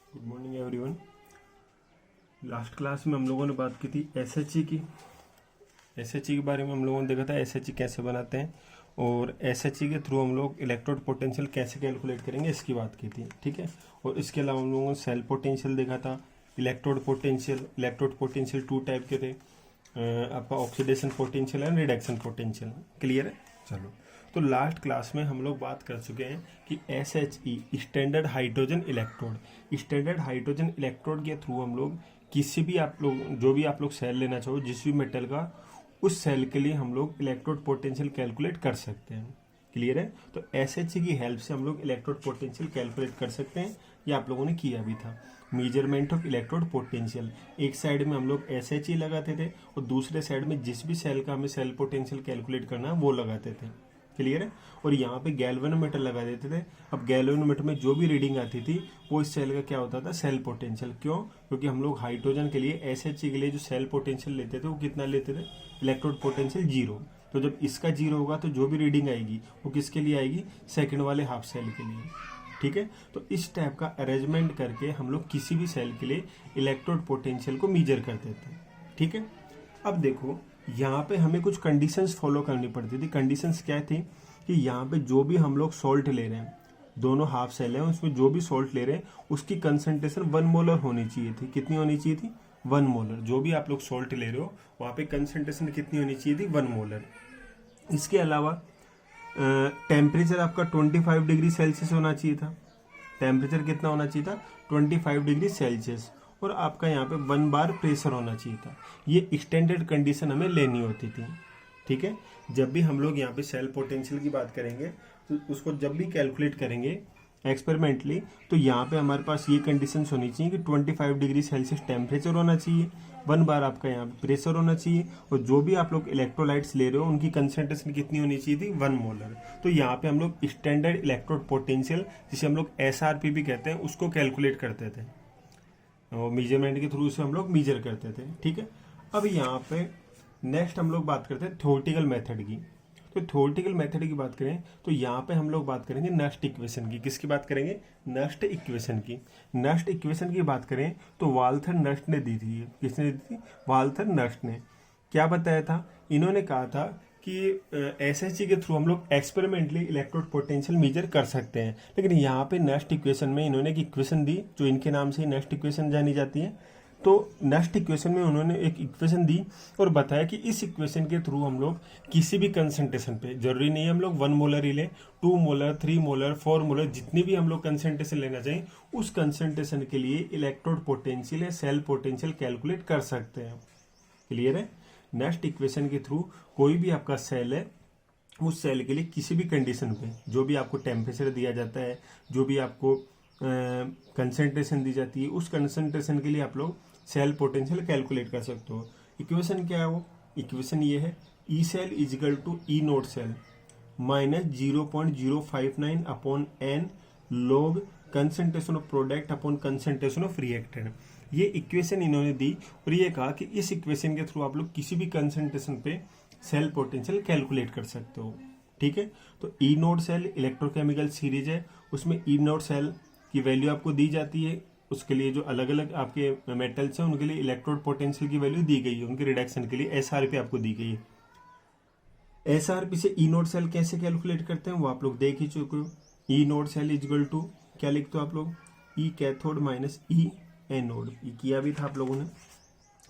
Good morning everyone. Last class में हम लोगों ने बात की थी एसएचई की। एसएचई के बारे में हम लोगों ने देखा था एसएचई कैसे बनाते हैं और एसएचई के थ्रू हम लोग इलेक्ट्रोड पोटेंशियल कैसे कैलकुलेट करेंगे इसकी बात की थी, ठीक है। और इसके अलावा हम लोगों ने सेल पोटेंशियल देखा था, इलेक्ट्रोड पोटेंशियल टू टाइप के थे, आपका oxidation potential and reduction potential. Clear है? चलो, तो लास्ट क्लास में हम लोग बात कर चुके हैं कि एसएचई स्टैंडर्ड हाइड्रोजन इलेक्ट्रोड के थ्रू हम लोग किसी भी आप लोग जो भी आप लोग सेल लेना चाहो जिस भी मेटल का, उस सेल के लिए हम लोग इलेक्ट्रोड पोटेंशियल कैलकुलेट कर सकते हैं। क्लियर है? तो एसएचई की हेल्प से हम लोग इलेक्ट्रोड पोटेंशियल कैलकुलेट कर सकते हैं। ये आप लोगों ने किया भी था, मेजरमेंट ऑफ इलेक्ट्रोड पोटेंशियल। एक साइड में हम लोग एसएचई लगाते थे और दूसरे साइड में जिस भी सेल का हमें सेल पोटेंशियल कैलकुलेट करना है वो लगाते थे। क्लियर है? और यहाँ पे गैल्वेनोमीटर लगा देते थे। अब गैल्वेनोमीटर में जो भी रीडिंग आती थी वो इस सेल का क्या होता था, सेल पोटेंशियल। क्यों? क्योंकि हम लोग हाइड्रोजन के लिए एसएचई के लिए जो सेल पोटेंशियल लेते थे वो कितना लेते थे, इलेक्ट्रोड पोटेंशियल 0। तो जब इसका 0 होगा तो जो भी रीडिंग आएगी वो किसके लिए आएगी, सेकेंड वाले हाफ सेल के लिए। ठीक है? तो इस टाइप का अरेंजमेंट करके हम लोग किसी भी सेल के लिए इलेक्ट्रोड पोटेंशियल को मेजर करते थे। ठीक है? अब देखो, यहाँ पे हमें कुछ कंडीशंस फॉलो करनी पड़ती थी। कंडीशंस क्या थी कि यहाँ पे जो भी हम लोग सॉल्ट ले रहे हैं, दोनों हाफ सेल हैं, उसमें जो भी सॉल्ट ले रहे हैं उसकी कंसंट्रेशन 1 मोलर होनी चाहिए थी। कितनी होनी चाहिए थी? 1 मोलर। जो भी आप लोग सॉल्ट ले रहे हो वहाँ पे कंसंट्रेशन कितनी होनी चाहिए थी? 1 मोलर। इसके अलावा टेम्परेचर आपका 25 डिग्री सेल्सियस होना चाहिए था। टेम्परेचर कितना होना चाहिए था? 25 डिग्री सेल्सियस। और आपका यहाँ पे 1 बार प्रेशर होना चाहिए था। ये स्टैंडर्ड कंडीशन हमें लेनी होती थी। ठीक है? जब भी हम लोग यहाँ पे सेल पोटेंशियल की बात करेंगे तो उसको जब भी कैलकुलेट करेंगे एक्सपेरिमेंटली, तो यहाँ पे हमारे पास ये कंडीशंस होनी चाहिए कि 25 डिग्री सेल्सियस टेम्परेचर होना चाहिए, 1 बार आपका यहाँ पे प्रेशर होना चाहिए, और जो भी आप लोग इलेक्ट्रोलाइट्स ले रहे हो उनकी कंसंट्रेशन कितनी होनी चाहिए थी? 1 मोलर। तो यहाँ पे हम लोग स्टैंडर्ड इलेक्ट्रोड पोटेंशियल, जिसे हम लोग SRP भी कहते हैं, उसको कैलकुलेट करते थे और मेजरमेंट के थ्रू से हम लोग मेजर करते थे। ठीक है? अब यहाँ पे नेक्स्ट हम लोग बात करते हैं थ्योरेटिकल मेथड की। तो थ्योरेटिकल मेथड की बात करें तो यहाँ पे हम लोग बात करेंगे नस्ट इक्वेशन की। किसकी बात करेंगे? नस्ट इक्वेशन की। नस्ट इक्वेशन की बात करें तो वाल्थर नस्ट ने दी थी। किसने दी थी? वाल्थर नस्ट ने। क्या बताया था? इन्होंने कहा था कि एसएचई के थ्रू हम लोग एक्सपेरिमेंटली इलेक्ट्रोड पोटेंशियल मेजर कर सकते हैं। लेकिन यहाँ पे नस्ट इक्वेशन में इन्होंने एक इक्वेशन दी जो इनके नाम से नस्ट इक्वेशन जानी जाती है। तो नस्ट इक्वेशन में उन्होंने एक इक्वेशन दी और बताया कि इस इक्वेशन के थ्रू हम लोग किसी भी कंसंट्रेशन पे, जरूरी नहीं है हम लोग 1 मोलर ही लें, 2 मोलर, 3 मोलर, 4 मोलर, जितनी भी हम लोग कंसंट्रेशन लेना चाहिए उस कंसंट्रेशन के लिए इलेक्ट्रोड पोटेंशियल या सेल पोटेंशियल कैलकुलेट कर सकते हैं। क्लियर है? नेक्स्ट इक्वेशन के थ्रू कोई भी आपका सेल है, उस सेल के लिए किसी भी कंडीशन पे जो भी आपको टेम्परेचर दिया जाता है, जो भी आपको कंसंट्रेशन दी जाती है, उस कंसंट्रेशन के लिए आप लोग सेल पोटेंशियल कैलकुलेट कर सकते हो। इक्वेशन क्या है? वो इक्वेशन ये है, E cell is equal to E naught cell minus 0.059 upon N log concentration of product upon concentration of reactant. ये इक्वेशन इन्होंने दी और ये कहा कि इस इक्वेशन के थ्रू आप लोग किसी भी कंसंट्रेशन पे सेल पोटेंशियल कैलकुलेट कर सकते हो। ठीक है? तो E naught cell electrochemical series है, उसमें ई नोड सेल की वैल्यू आपको दी जाती है। उसके लिए जो अलग अलग आपके मेटल्स हैं उनके लिए इलेक्ट्रोड पोटेंशियल की वैल्यू दी गई है, उनके रिडक्शन के लिए एसआरपी आपको दी गई है। एसआरपी से ई नोड सेल कैसे कैलकुलेट करते हैं वो आप लोग देख ही चुके हो। E naught cell equal to क्या लिखते हो आप लोग? E cathode minus E anode. ये किया भी था आप लोगों ने।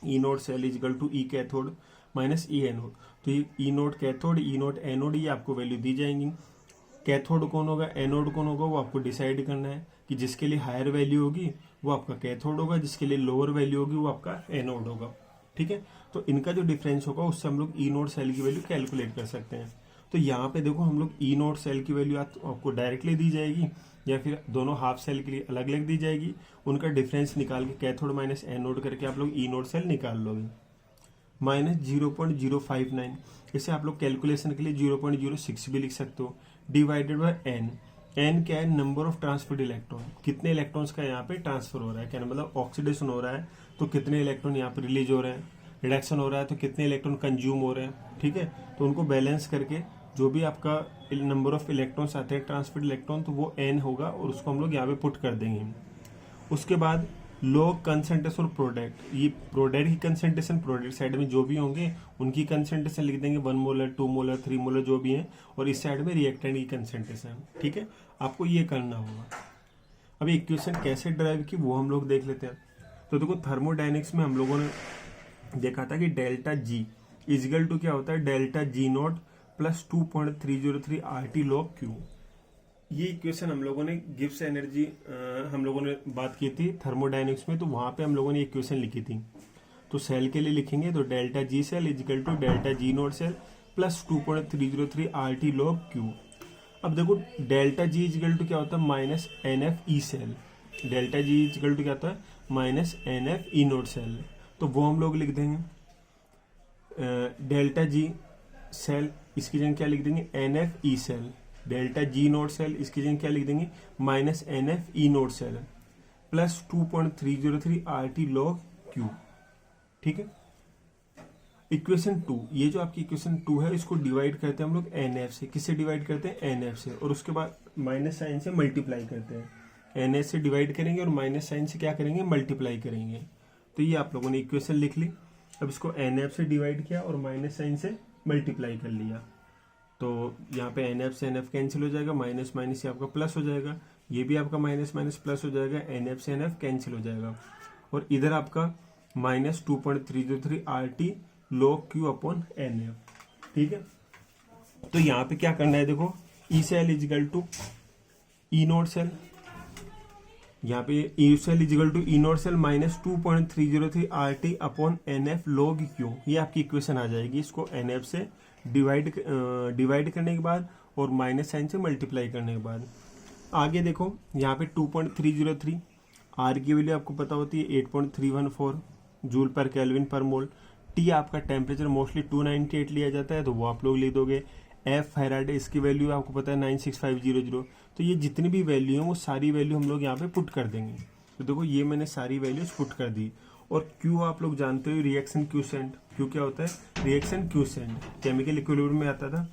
E naught cell equal to E cathode minus E anode. तो ये E naught cathode, E naught anode, ये आपको वैल्यू दी जाएंगी। कैथोड कौन होगा, एनोड कौन होगा, वो आपको डिसाइड करना है कि जिसके लिए हायर वैल्यू होगी वो आपका कैथोड होगा, जिसके लिए लोअर वैल्यू होगी वो आपका एनोड होगा। ठीक है? तो इनका जो डिफरेंस होगा उससे हम लोग ई नोड सेल की वैल्यू कैलकुलेट कर सकते हैं। तो यहाँ पे देखो, हम लोग ई नोड सेल की वैल्यू आपको डायरेक्टली दी जाएगी या फिर दोनों हाफ सेल के लिए अलग अलग दी जाएगी। उनका डिफरेंस निकाल के कैथोड माइनस एनोड करके आप लोग ई नोड सेल निकाल लोगे। माइनस 0.059, इसे आप लोग कैलकुलेशन के लिए 0.06 भी लिख सकते हो, डिवाइडेड बाय एन। एन क्या है? Number of transferred electron. कितने इलेक्ट्रॉन्स का यहाँ पे ट्रांसफर हो रहा है, क्या मतलब ऑक्सीडेशन हो रहा है तो कितने इलेक्ट्रॉन यहाँ पे रिलीज हो रहे हैं, रिडक्शन हो रहा है तो कितने इलेक्ट्रॉन कंज्यूम हो रहे हैं। ठीक है? तो उनको बैलेंस करके जो भी आपका नंबर ऑफ इलेक्ट्रॉन्स आते हैं ट्रांसफर्ड इलेक्ट्रॉन, तो वो एन होगा और उसको हम लोग यहाँ पे पुट कर देंगे। उसके बाद लोग कंसंट्रेशन प्रोडक्ट, ये प्रोडक्ट की कंसंट्रेशन, प्रोडक्ट साइड में जो भी होंगे उनकी कंसंट्रेशन लिख देंगे 1 मोलर 2 मोलर 3 मोलर जो भी है, और इस साइड में रिएक्टेंट की कंसंट्रेशन। ठीक है, आपको ये करना होगा। अब इक्वेशन कैसे ड्राइव की वो हम लोग देख लेते हैं। तो देखो थर्मोडायनेमिक्स में हम लोगों ने देखा था कि डेल्टा जी इजिकल टू क्या होता है, delta G not plus 2.303 RT log Q। ये इक्वेशन हम लोगों ने गिब्स एनर्जी हम लोगों ने बात की थी थर्मोडायनेमिक्स में, तो वहां पे हम लोगों ने इक्वेशन लिखी थी। तो सेल के लिए लिखेंगे तो delta G cell is equal to delta G naught cell plus 2.303 RT log Q। अब देखो डेल्टा जी इजिकल टू क्या होता है, minus NF E cell. Delta G equal to क्या होता है, minus NF E naught cell. तो वो हम लोग लिख देंगे डेल्टा जी सेल, इसकी जगह क्या लिख देंगे, NF E cell. Delta G naught cell, इसकी जगह क्या लिख देंगे, minus NF E naught cell plus 2.303 RT log Q। ठीक है, इक्वेशन 2, ये जो आपकी इक्वेशन 2 है इसको डिवाइड करते हैं हम लोग NF से। किससे डिवाइड करते हैं, NF से, और उसके बाद माइनस साइन से मल्टीप्लाई करते हैं। NF से डिवाइड करेंगे और माइनस साइन से क्या करेंगे, मल्टीप्लाई करेंगे। तो ये आप लोगों ने इक्वेशन लिख ली। अब इसको NF से डिवाइड किया और माइनस साइन से मल्टीप्लाई कर लिया, तो यहाँ पे NF से NF कैंसिल हो जाएगा, माइनस माइनस से आपका प्लस हो जाएगा, ये भी आपका माइनस माइनस प्लस हो जाएगा, NF से NF कैंसिल हो जाएगा, और इधर आपका minus 2.303 RT log Q upon NF। ठीक है, तो यहाँ पे क्या करना है, देखो E cell is equal to E naught cell, यहाँ पे E cell is equal to E naught cell minus 2.303 RT upon NF log Q। ये आपकी इक्वेशन आ जाएगी। इसको NF से डिवाइड करने के बाद और माइनस साइन से मल्टीप्लाई करने के बाद आगे देखो यहाँ पे 2.303 R की वैल्यू आपको पता होती है 8.314 जूल पर केल्विन पर मोल। T आपका टेम्परेचर मोस्टली 298 लिया जाता है, तो वो आप लोग लिख दोगे। F फैराडे, इसकी वैल्यू आपको पता है 96500। तो ये जितनी भी वैल्यू है वो सारी वैल्यू हम लोग यहाँ पे पुट कर देंगे। तो देखो ये मैंने सारी वैल्यूज पुट कर दी। और Q आप लोग जानते हो रिएक्शन क्यूसेंट। Q क्या होता है, रिएक्शन क्यूसेंट, केमिकल इक्विलिब्रियम में आता था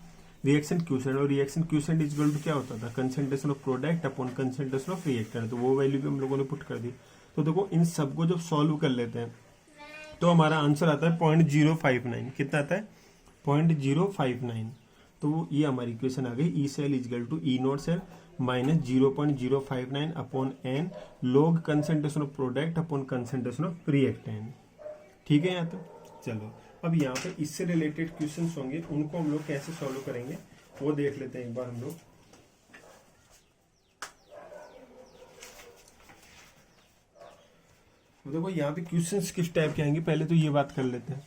रिएक्शन क्यूसेंट, और reaction quotient is equal to क्या होता था, concentration of product upon concentration of reactant. तो वो वैल्यू भी हम लोगों ने पुट कर दी। तो देखो इन सबको जब सॉल्व कर लेते हैं तो हमारा आंसर आता है 0.059। कितना आता है, 0.059। तो ये हमारी इक्वेशन आ गई, E cell is equal to E naught cell minus 0.059 upon N log concentration of product upon concentration of reactant. ठीक है यहाँ तक। चलो अब यहाँ पे इससे रिलेटेड क्वेश्चंस होंगे, उनको हम लोग कैसे सॉल्व करेंगे वो देख लेते हैं एक बार हम लोग। देखो यहाँ पे क्वेश्चंस किस टाइप के आएंगे, पहले तो ये बात कर लेते हैं।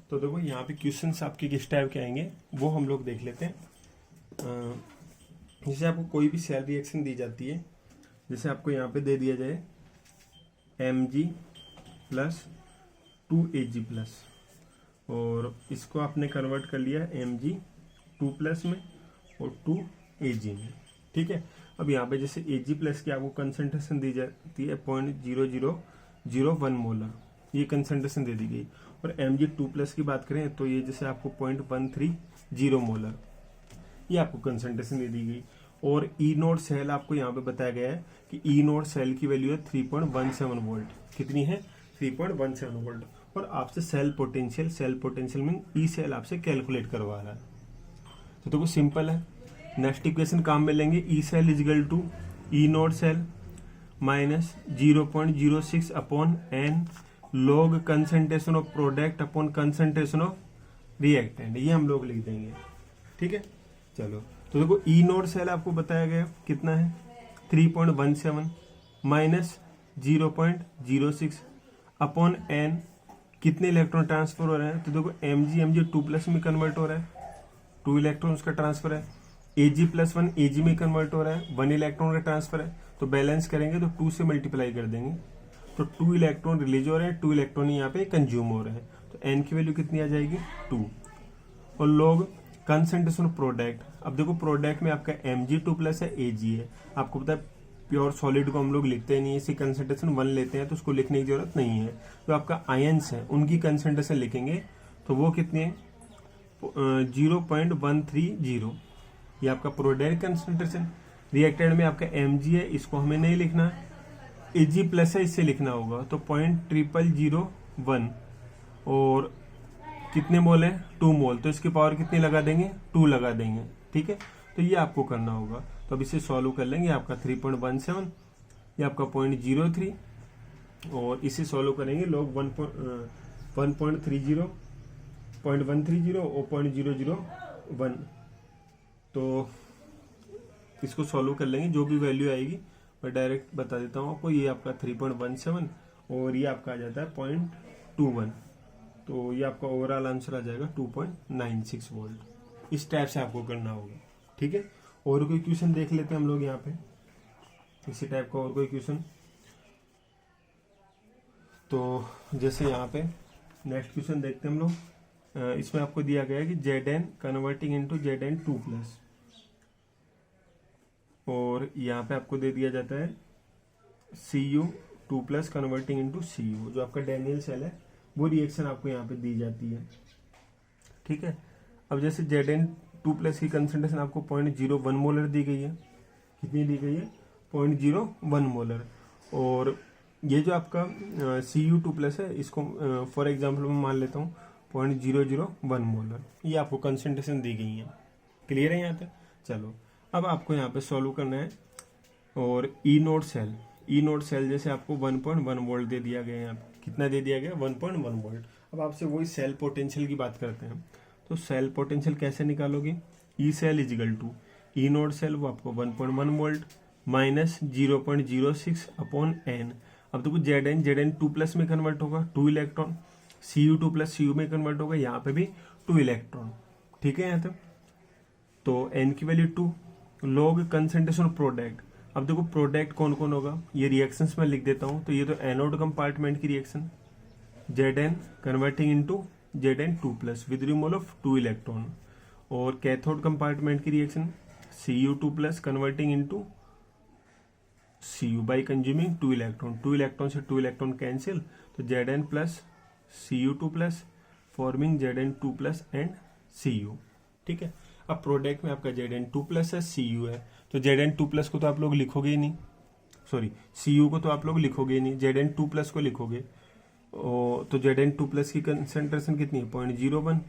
तो देखो यहाँ पे क्वेश्चंस आपके किस टाइप के आएंगे वो हम लोग देख लेते हैं। जैसे आपको कोई भी सेल रिएक्शन दी जाती है, जैसे आपको यहाँ पे दे दिया जाए Mg प्लस 2Ag प्लस, और इसको आपने कन्वर्ट कर लिया Mg 2 प्लस में और 2Ag में। ठीक है, अब यहाँ पे जैसे Ag प्लस की आपको कंसंट्रेशन दी जाती है 0.0001 मोलर, ये कंसंट्रेशन दे दी गई। और Mg 2 प्लस की बात करें तो ये जैसे आपको 0.130 मोलर, ये आपको कंसंट्रेशन दे दी गई। और ई नोट सेल आपको यहाँ पे बताया गया है कि ई नोट सेल की वैल्यू है 3.17 वोल्ट। कितनी है, 3.17 वोल्ट। और आपसे सेल पोटेंशियल में ई सेल आपसे कैलकुलेट करवा रहा है। तो देखो सिंपल है, नेक्स्ट इक्वेशन काम में लेंगे। E cell is equal to E naught cell minus 0.06 upon N log concentration of product upon concentration of reactant, ये हम लोग लिख देंगे। ठीक है, चलो तो देखो ई नोट सेल आपको बताया गया कितना है 3.17 माइनस 0.06 अपॉन एन, कितने इलेक्ट्रॉन ट्रांसफर हो रहे हैं। तो देखो Mg 2 प्लस में कन्वर्ट हो रहा है, 2 इलेक्ट्रॉन उसका ट्रांसफर है। Ag प्लस 1 Ag में कन्वर्ट हो रहा है, 1 इलेक्ट्रॉन का ट्रांसफर है। तो बैलेंस करेंगे तो 2 से मल्टीप्लाई कर देंगे तो 2 इलेक्ट्रॉन रिलीज हो रहे हैं, 2 इलेक्ट्रॉन यहाँ पे कंज्यूम हो रहे हैं, तो एन की वैल्यू कितनी आ जाएगी 2। और लोग कंसंट्रेशन प्रोडक्ट, अब देखो प्रोडक्ट में आपका Mg2+ है, Ag है। आपको पता है प्योर सॉलिड को हम लोग लिखते नहीं है, इसी कंसंट्रेशन 1 लेते हैं तो उसको लिखने की जरूरत नहीं है। तो आपका आयंस है उनकी कंसंट्रेशन लिखेंगे तो वो कितनी है 0.130। ये आपका प्रोडक्ट कंसंट्रेशन। रिएक्टेंट में आपका Mg है, इसको हमें नहीं लिखना, Ag+ है, इससे लिखना होगा, तो 0.0001 और कितने मोल है 2 मोल, तो इसकी पावर कितनी लगा देंगे 2 लगा देंगे। ठीक है, तो ये आपको करना होगा। तो अब इसे सॉल्व कर लेंगे, आपका 3.17, ये आपका 0.03, और इसे सॉल्व करेंगे लोग 1.30 और 0.001। तो इसको सॉल्व कर लेंगे, जो भी वैल्यू आएगी मैं डायरेक्ट बता देता हूँ आपको। ये आपका 3.17 और ये आपका आ जाता है 0.21, तो ये आपका ओवरऑल आंसर आ जाएगा 2.96 वोल्ट। इस टाइप से आपको करना होगा। ठीक है, और कोई क्वेश्चन देख लेते हैं हम लोग यहाँ पे, इसी टाइप का और कोई क्वेश्चन। तो जैसे यहाँ पे नेक्स्ट क्वेश्चन देखते हैं हम लोग। इसमें आपको दिया गया है कि Zn कन्वर्टिंग इनटू Zn2+, और यहाँ पे आपको दे दिया जाता है Cu2+ कन्वर्टिंग इनटू Cu। जो आपका डैनियल सेल है वो रिएक्शन आपको यहाँ पे दी जाती है। ठीक है, अब जैसे Zn2+ की कंसंट्रेशन आपको 0.01 मोलर दी गई है। कितनी दी गई है 0.01 मोलर। और ये जो आपका Cu2+ है, इसको फॉर एग्जांपल मैं मान लेता हूँ 0.001 मोलर, ये आपको कंसंट्रेशन दी गई है। क्लियर है यहाँ तक? चलो अब आपको यहाँ पे सॉल्व करना है। और ई नोड सेल जैसे आपको 1.1 वोल्ट दे दिया गया है, यहाँ पे कितना दे दिया गया 1.1 वोल्ट। अब आपसे वही सेल पोटेंशियल की बात करते हैं, तो सेल पोटेंशियल कैसे निकालोगे? E cell is equal to E naught cell, वो आपको 1.1 वोल्ट माइनस 0.06 अपॉन एन। अब देखो Zn2+ में कन्वर्ट होगा 2 इलेक्ट्रॉन, Cu2+ Cu में कन्वर्ट होगा, यहाँ पे भी 2 इलेक्ट्रॉन। ठीक है यहाँ तक? तो एन की वैल्यू 2 लोग कंसंट्रेशन प्रोडक्ट। अब देखो प्रोडक्ट कौन कौन होगा, ये रिएक्शंस में लिख देता हूँ। तो ये तो एनोड कंपार्टमेंट की reaction Zn converting into Zn2+ with removal of 2 electron, और कैथोड कंपार्टमेंट की reaction Cu2+ converting into Cu bye consuming 2 electron. 2 electron से 2 इलेक्ट्रॉन कैंसिल, तो Zn plus Cu2+ forming Zn2+ and Cu। ठीक है, अब product में आपका Zn2+ है, Cu है, तो Zn2+ को तो आप लोग लिखोगे ही नहीं, सॉरी Cu को तो आप लोग लिखोगे ही नहीं, Zn2+ को लिखोगे। तो Zn2+ की कंसंट्रेशन कितनी है 0.01,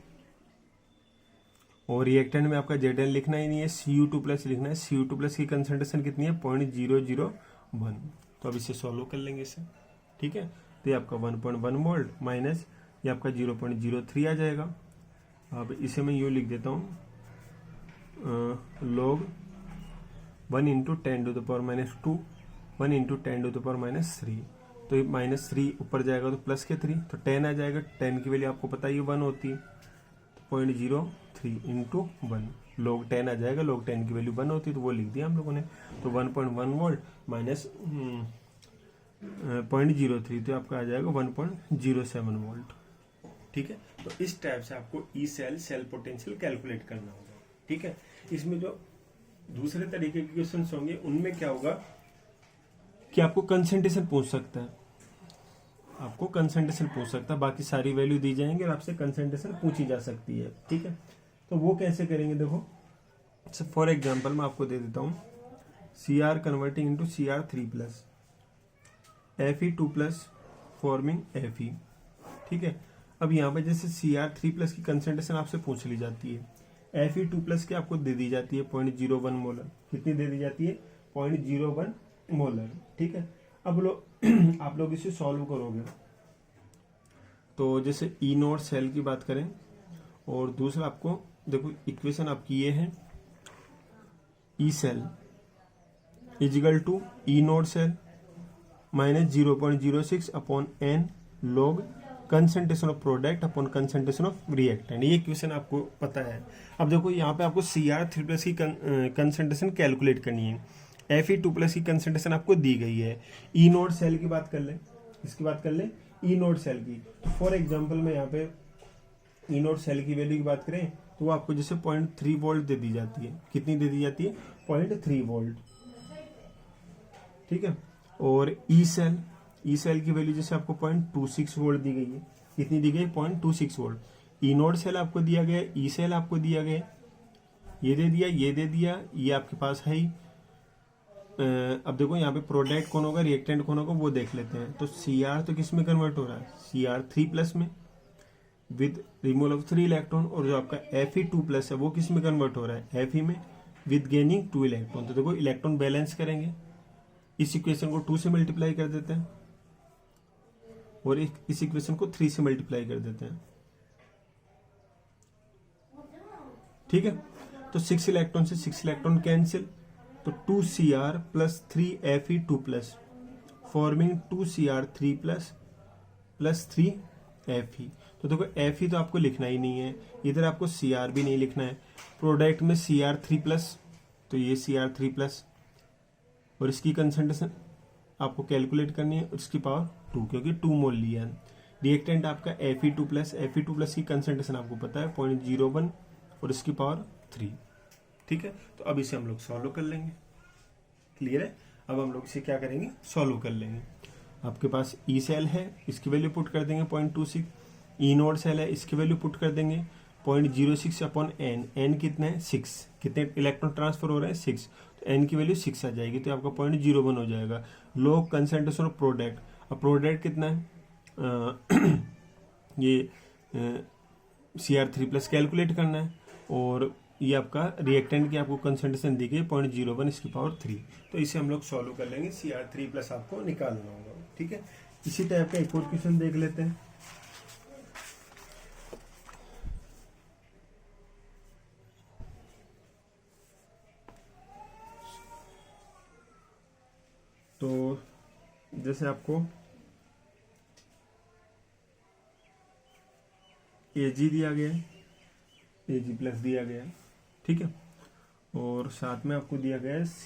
और रिएक्टेंट में आपका Zn लिखना ही नहीं है, Cu2+ लिखना है। Cu2+ की कंसंट्रेशन कितनी है 0.001। तो अब इसे सॉल्व कर लेंगे इसे। ठीक है, तो ये आपका 1.1 वोल्ट माइनस ये आपका 0.03 आ जाएगा। अब इसे मैं यूँ लिख देता हूँ log 1 × 10⁻², 1 × 10⁻3। तो ये -3 ऊपर जाएगा तो प्लस के 3, तो 10 आ जाएगा। 10 की वैल्यू आपको पता ही 1 होती है, तो 0.03 × 1 log 10 आ जाएगा। log 10 की वैल्यू 1 होती है, तो वो लिख दिया हम लोगों ने। तो 1.1 वोल्ट माइनस 0.03, तो आपका आ जाएगा 1.07 वोल्ट। ठीक है, तो इस टाइप से आपको ई सेल पोटेंशियल कैलकुलेट करना होगा। ठीक है, इसमें जो दूसरे तरीके के क्वेश्चन होंगे उनमें क्या होगा कि आपको कंसंट्रेशन पूछ सकता है, बाकी सारी वैल्यू दी जाएंगे और आपसे कंसंट्रेशन पूछी जा सकती है। ठीक है, तो वो कैसे करेंगे देखो। फॉर एग्जांपल मैं आपको दे देता हूँ Cr converting into Cr3+, Fe2+ forming Fe। ठीक है, अब यहाँ पे जैसे Cr3+ की कंसंट्रेशन आपसे पूछ ली जाती है, Fe2+ की आपको दे दी जाती है 0.01 मोलर। कितनी दे दी जाती है 0.01 मोलर। ठीक है, अब आप लोग इसे सॉल्व करोगे, तो जैसे ई नोड सेल की बात करें, और दूसरा आपको देखो इक्वेशन आपकी ये है, E cell is equal to E naught cell minus 0.06 upon n log concentration of product upon concentration of reactant. ये क्वेश्चन आपको पता है। अब देखो यहाँ पे आपको Cr3+ की कंसंट्रेशन कैलकुलेट करनी है, Fe2+ की कंसंट्रेशन आपको दी गई है। ई नोड सेल की बात कर लें, इसकी बात कर ले ई नोड सेल की, तो फॉर एग्जांपल में यहाँ पे ई नोड सेल की वैल्यू की बात करें तो वो आपको जैसे 0.3 वोल्ट दे दी जाती है। कितनी दे दी जाती है? 0.3 वोल्ट, ठीक है। और ई सेल की वैल्यू जैसे आपको 0.26 वोल्ट दी गई है। कितनी दी गई? 0.26 वोल्ट। ई नोड सेल आपको दिया गया, ई सेल आपको दिया गया, ये दे दिया, ये दे दिया, ये आपके पास है ही। अब देखो यहाँ पे प्रोडक्ट कौन होगा, रिएक्टेंट कौन होगा, वो देख लेते हैं। तो सी आर तो किस में कन्वर्ट हो रहा है? Cr3+ में विद रिमूवल ऑफ 3 इलेक्ट्रॉन। और जो आपका Fe2+ है वो किस में कन्वर्ट हो रहा है? Fe में विद गेनिंग 2 इलेक्ट्रॉन। तो देखो इलेक्ट्रॉन बैलेंस करेंगे, इस इक्वेशन को 2 से मल्टीप्लाई कर देते हैं और इस इक्वेशन को 3 से मल्टीप्लाई कर देते हैं, ठीक है। तो 6 इलेक्ट्रॉन से 6 इलेक्ट्रॉन कैंसिल, तो 2Cr plus 3Fe2+ forming 2Cr3+ plus 3Fe। तो देखो Fe तो आपको लिखना ही नहीं है, इधर आपको Cr भी नहीं लिखना है। प्रोडक्ट में Cr3+, तो ये Cr3+ और इसकी कंसंट्रेशन आपको कैलकुलेट करनी है, उसकी पावर 2, क्योंकि 2 मोल लिया है। रिएक्टेंट आपका Fe2+ की कंसंट्रेशन आपको पता है 0.01 और इसकी पावर 3, ठीक है। तो अब इसे हम लोग सॉल्व कर लेंगे, क्लियर है। अब हम लोग इसे क्या करेंगे? सॉल्व कर लेंगे। आपके पास ई सेल है, इसकी वैल्यू पुट कर देंगे 0.26। ई नोड सेल है, इसकी वैल्यू पुट कर देंगे 0.06 अपॉन एन। एन कितना है? 6। कितने इलेक्ट्रॉन ट्रांसफर हो रहे हैं? 6। तो एन की वैल्यू 6 आ जाएगी, तो आपका 0.01 हो जाएगा। लो कंसेंट्रेशन ऑफ प्रोडक्ट, अब प्रोडक्ट कितना है? ये Cr3+ कैलकुलेट करना है, और ये आपका रिएक्टेंट की आपको कंसंट्रेशन दी गई 0.01 इसकी पावर 3। तो इसे हम लोग सॉल्व कर लेंगे, Cr3+ आपको निकालना होगा, ठीक है। इसी टाइप का एक और क्वेश्चन देख लेते हैं। तो जैसे आपको Ag दिया गया है, Ag+ दिया गया है, ठीक है। और साथ में आपको दिया गया है